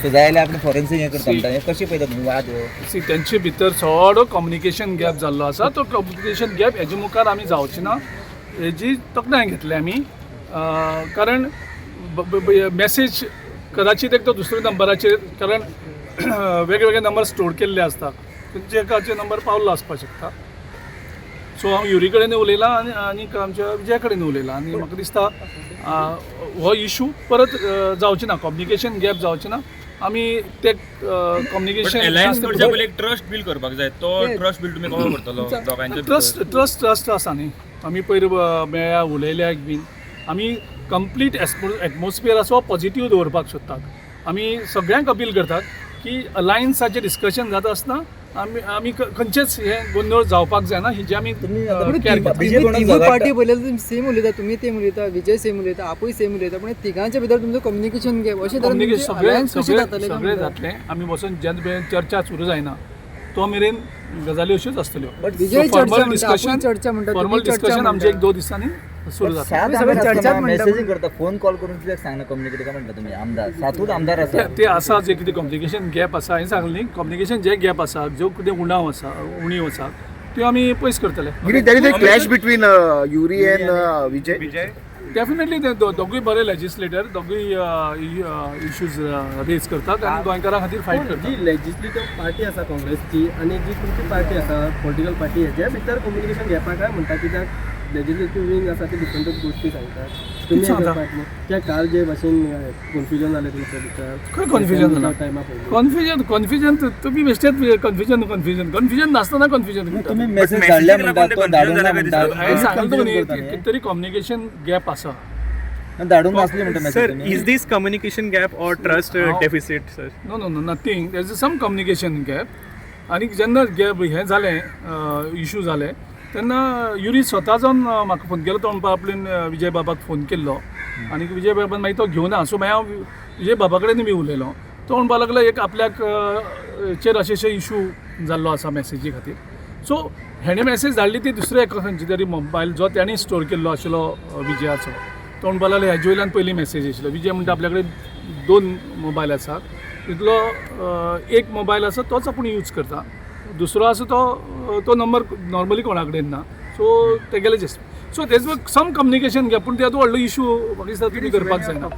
So जाय जाल्यार आपण फॉरेन्सीक हें करता म्हणटा हें कशें पळयता तुमी वाद हो सी तेंचे भितर चड कम्युनिकेशन गॅप जाल्लो आसा तो कम्युनिकेशन गॅप हेजे मुखार आमी जावचे ना हेजी तोखणाय घेतली आमी कारण मॅसेज कदाचित एक तो दुसऱ्या नंबराचेर कारण वेगवेगळे नंबर स्टोर केल्ले आसता खंयचे एकाचे नंबर पावल्लो आसपाक शकता सो हांव युरी कडेन उलयलां आनी आमच्या विजया कडेन उलयलां आनी म्हाका दिसता हो इशू परत जावचे ना कम्युनिकेशन गॅप जावचे ना आमी ते कम्युनिकेशन एक ट्रस्ट बिल्ड करपाक जाय तो ट्रस्ट बिल्ड तुमी कवर करतलो दोगांचे ट्रस्ट आसा न्ही आमी पयर मेळ्ळ्या उलयल्याक बीन आमी कंप्लीट एटमॉस्फियर असो पॉझिटिव्ह दवरपाक सोदतात आमी सगळ्यांक अपील करतात की अलायन्साचें डिस्कशन जाता आसतना आमी खंयचेच हे गोंदळ जावपाक जायना हेजी आमी केअर घेतात पार्टी पळयल्यार तुमी सेम उलयता तुमी तेम उलयता विजय सेम उलयता आपूय सेम उलयता पण तिगांच्या भितर तुमचो कम्युनिकेशन गॅप अशें सगळे जातले आमी बसून जेन्ना चर्चा सुरू जायना तो मेरेन गजाली अश्योच आसतल्यो फॉर्मल डिस्कशन आमचे 1-2 दिसांनी सुरू जाता मेसेजींग करता फोन कॉल करून कित्याक सांगना कम्युनिकेट काय म्हणटा तुमी आमदार सातूच आमदार आसा ते आसा जे कितें कम्युनिकेशन गॅप आसा हांवें सांगलें न्ही कम्युनिकेशन जे गॅप आसा जो कितें उणीव आसा त्यो आमी पयस करतले there is a clash between Yuri and Vijay. Definitely ते दोगूय बरे लेजिस्लेटर दोगूय इश्यूज रेज करतात आनी गोंयकारां खातीर फायट करतात जी लेजिस्लेटिव्ह पार्टी आसा काँग्रेसची आणि जी तुमची पार्टी आसा पॉलिटिकल पार्टी हेज्या भितर कम्युनिकेशन गॅपा काय म्हणटा कित्याक लेजिस्लेटिव्ह विंग आसा ते डिफरंटच गोश्टी सांगतात तुम्ही त्या काल जे भाशेन कन्फ्युजन जालें तुमच्या भितर खंय कन्फ्युजन जालां कन्फ्युजन तुमी बेश्टेच कन्फ्युजन नासतना कन्फ्युजन तुम्ही मेसेज धाडल्या म्हणटा तो धाडून ना म्हणटा हांवें सांगलो न्ही कितें तरी कम्युनिकेशन गॅप आसा धाडून नासले म्हणटा Sir, message is this communication gap or trust deficit, sir? No nothing there is some communication gap आनी जेन्ना गॅप हें जालें इशू जाले तेन्ना युरी स्वता जावन म्हाका फोन केलो तो म्हणपा आपल्यान विजय बाबाक फोन केल्लो आनी विजय बाबान मागीर तो घेवना सो मागीर हांव विजय बाबा कडेन बी उलयलो तो म्हणपा लागलो एक आपल्याक चेर अशें इशू जाल्लो आसा मेसेजी खातीर सो हेणें मेसेज धाडली ती दुसऱ्या एका खंयची तरी मोबायल जो तेणी स्टोर केल्लो आशिल्लो विजयाचो तो म्हणपा लागलो हेजे वयल्यान पयली मेसेज आशिल्लो विजय म्हणटा आपल्या कडेन 2 मोबायल आसात तितलो एक मोबायल आसा तोच आपूण यूज करता दुसरो आसा तो नंबर नॉर्मली कोणा कडेन ना सो तेगेले सो देज सम कम्युनिकेशन गॅप पूण तेजो व्हडलो इशू म्हाका दिसता तुमी करपाक जायना